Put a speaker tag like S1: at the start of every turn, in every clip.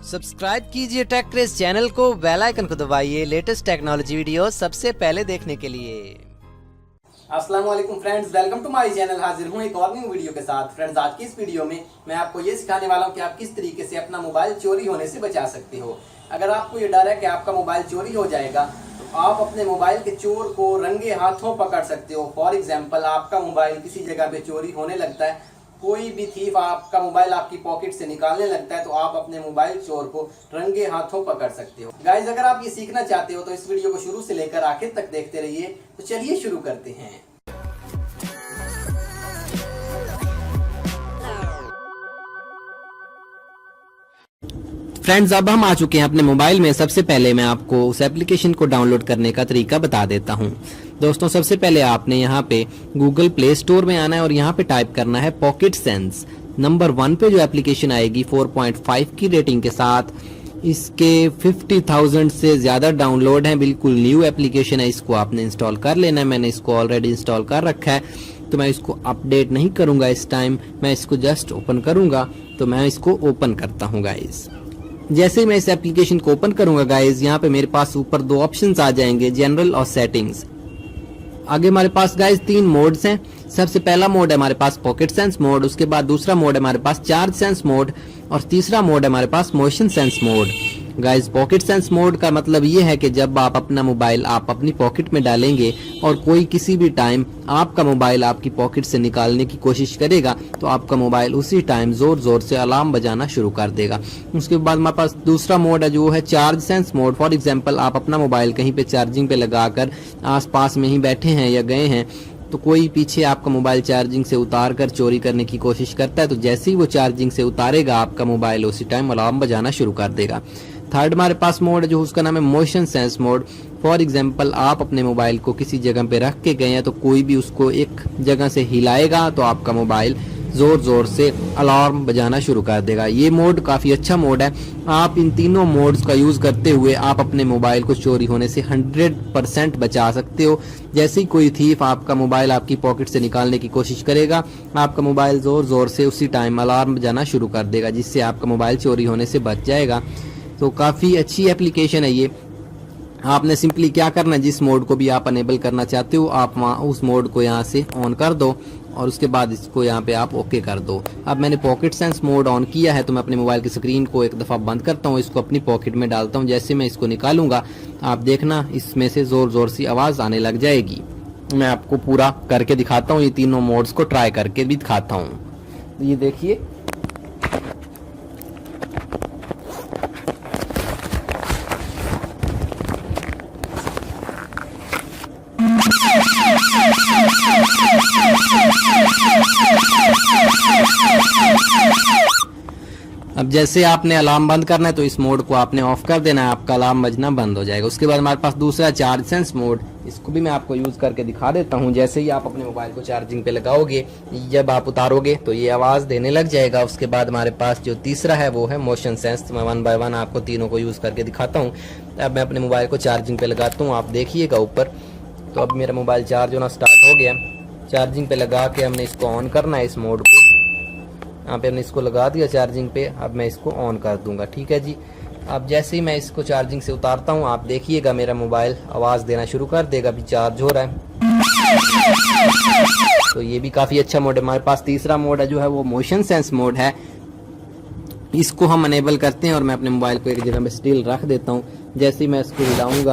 S1: Subscribe कीजिए take craze channel को, bell icon को दबाइए लेटेस्ट टेक्नोलॉजी वीडियो सबसे पहले देखने के लिए।
S2: अस्सलाम वालेकुम friends, welcome to my channel. हाजिर हूँ एक और न्यू वीडियो के साथ। फ्रेंड्स, आज की इस वीडियो में मैं आपको ये सिखाने वाला हूँ कि आप किस तरीके से अपना मोबाइल चोरी होने से बचा सकते हो। अगर आपको ये डर है कि आपका मोबाइल चोरी हो जाएगा तो आप अपने मोबाइल के चोर को रंगे हाथों पकड़ सकते हो। फॉर एग्जाम्पल, आपका मोबाइल किसी जगह पे चोरी होने लगता है, कोई भी थीफ आपका मोबाइल आपकी पॉकेट से निकालने लगता है, तो आप अपने मोबाइल चोर को रंगे हाथों पकड़ सकते हो। गाइज, अगर आप ये सीखना चाहते हो तो इस वीडियो को शुरू से लेकर आखिर तक देखते रहिए। तो चलिए शुरू करते हैं।
S1: फ्रेंड्स, अब हम आ चुके हैं अपने मोबाइल में। सबसे पहले मैं आपको उस एप्लीकेशन को डाउनलोड करने का तरीका बता देता हूं। दोस्तों, सबसे पहले आपने यहां पे गूगल प्ले स्टोर में आना है और यहां पे टाइप करना है पॉकेट सेंस। नंबर 1 पे जो एप्लीकेशन आएगी 4.5 की रेटिंग के साथ, इसके 50,000 से ज्यादा डाउनलोड हैं। बिल्कुल न्यू एप्लीकेशन है, इसको आपने इंस्टॉल कर लेना है। मैंने इसको ऑलरेडी इंस्टॉल कर रखा है, तो मैं इसको अपडेट नहीं करूंगा इस टाइम। मैं इसको जस्ट ओपन करूंगा, तो मैं इसको ओपन करता हूं गाइज। जैसे ही मैं इस एप्लीकेशन को ओपन करूंगा गाइज, यहाँ पे मेरे पास ऊपर 2 ऑप्शंस आ जाएंगे, जनरल और सेटिंग्स। आगे हमारे पास गाइज 3 मोड्स हैं। सबसे पहला मोड है हमारे पास पॉकेट सेंस मोड, उसके बाद दूसरा मोड है हमारे पास चार्ज सेंस मोड और तीसरा मोड है हमारे पास motion sense mode. Guys, pocket sense mode का मतलब ये है कि जब आप अपना मोबाइल आप अपनी पॉकेट में डालेंगे और कोई किसी भी टाइम आपका मोबाइल आपकी पॉकेट से निकालने की कोशिश करेगा, तो आपका मोबाइल उसी टाइम जोर जोर से अलार्म बजाना शुरू कर देगा। उसके बाद हमारे पास दूसरा मोड है जो है charge sense mode. For example, आप अपना मोबाइल कहीं पे चार्जिंग पे लगाकर आसपास में ही बैठे हैं या गए हैं, तो कोई पीछे आपका मोबाइल चार्जिंग से उतार कर चोरी करने की कोशिश करता है, तो जैसे ही वो चार्जिंग से उतारेगा आपका मोबाइल उसी टाइम अलार्म बजाना शुरू कर देगा। थर्ड हमारे पास मोड है जो उसका नाम है motion sense mode. For example, आप अपने मोबाइल को किसी जगह पे रख के गए हैं, तो कोई भी उसको एक जगह से हिलाएगा तो आपका मोबाइल जोर जोर से अलार्म बजाना शुरू कर देगा। ये मोड काफी अच्छा मोड है। आप इन तीनों मोड्स का यूज करते हुए आप अपने मोबाइल को चोरी होने से 100% बचा सकते हो। जैसे ही कोई थीफ आपका मोबाइल आपकी पॉकेट से निकालने की कोशिश करेगा, आपका मोबाइल जोर जोर से उसी टाइम अलार्म बजाना शुरू कर देगा, जिससे आपका मोबाइल चोरी होने से बच जाएगा। तो काफी अच्छी एप्लीकेशन है ये। आपने सिंपली क्या करना है, जिस मोड को भी आप अनेबल करना चाहते हो आप वहाँ उस मोड को यहाँ से ऑन कर दो और उसके बाद इसको यहाँ पे आप ओके कर दो। अब मैंने पॉकेट सेंस मोड ऑन किया है, तो मैं अपने मोबाइल की स्क्रीन को एक दफ़ा बंद करता हूँ, इसको अपनी पॉकेट में डालता हूँ। जैसे मैं इसको निकालूंगा आप देखना इसमें से ज़ोर ज़ोर सी आवाज़ आने लग जाएगी। मैं आपको पूरा करके दिखाता हूँ, ये तीनों मोड्स को ट्राई करके भी दिखाता हूँ। ये देखिए, अब जैसे आपने अलार्म बंद करना है तो इस मोड को आपने ऑफ कर देना है, आपका अलार्म बजना बंद हो जाएगा। उसके बाद हमारे पास दूसरा चार्ज सेंस मोड, इसको भी मैं आपको यूज करके दिखा देता हूं। जैसे ही आप अपने मोबाइल को चार्जिंग पे लगाओगे, जब आप उतारोगे तो ये आवाज देने लग जाएगा। उसके बाद हमारे पास जो तीसरा है वो है मोशन सेंस। मैं 1 बाय 1 आपको तीनों को यूज करके दिखाता हूँ। अब मैं अपने मोबाइल को चार्जिंग पे लगाता हूँ, आप देखिएगा ऊपर। तो अब मेरा मोबाइल चार्ज होना स्टार्ट हो गया। चार्जिंग पे लगा के हमने इसको ऑन करना है, इस मोड को। यहाँ पे हमने इसको लगा दिया चार्जिंग पे। अब मैं इसको ऑन कर दूंगा, ठीक है जी। अब जैसे ही मैं इसको चार्जिंग से उतारता हूँ आप देखिएगा मेरा मोबाइल आवाज़ देना शुरू कर देगा, अभी चार्ज हो रहा है। तो ये भी काफ़ी अच्छा मोड है। हमारे पास तीसरा मोड है जो है वो मोशन सेंस मोड है। इसको हम अनेबल करते हैं और मैं अपने मोबाइल को एक जगह में स्टिल रख देता हूँ। जैसे ही मैं इसको हिलाऊंगा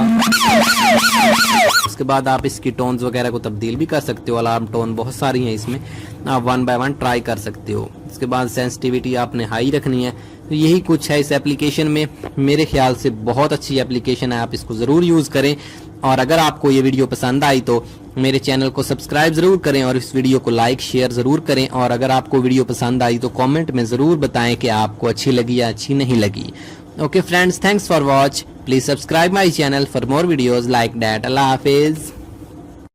S1: उसके बाद आप इसकी टोन्स वगैरह को तब्दील भी कर सकते हो। अलार्म टोन बहुत सारी हैं इसमें, आप 1 बाय 1 ट्राई कर सकते हो। इसके बाद सेंसिटिविटी आपने हाई रखनी है। तो यही कुछ है इस एप्लीकेशन में। मेरे ख्याल से बहुत अच्छी एप्लीकेशन है, आप इसको ज़रूर यूज़ करें। और अगर आपको ये वीडियो पसंद आई तो मेरे चैनल को सब्सक्राइब ज़रूर करें और इस वीडियो को लाइक शेयर ज़रूर करें। और अगर आपको वीडियो पसंद आई तो कमेंट में ज़रूर बताएं कि आपको अच्छी लगी या अच्छी नहीं लगी। Okay friends, thanks for watch. Please subscribe my channel for more videos like that. अल्लाह हाफिज़।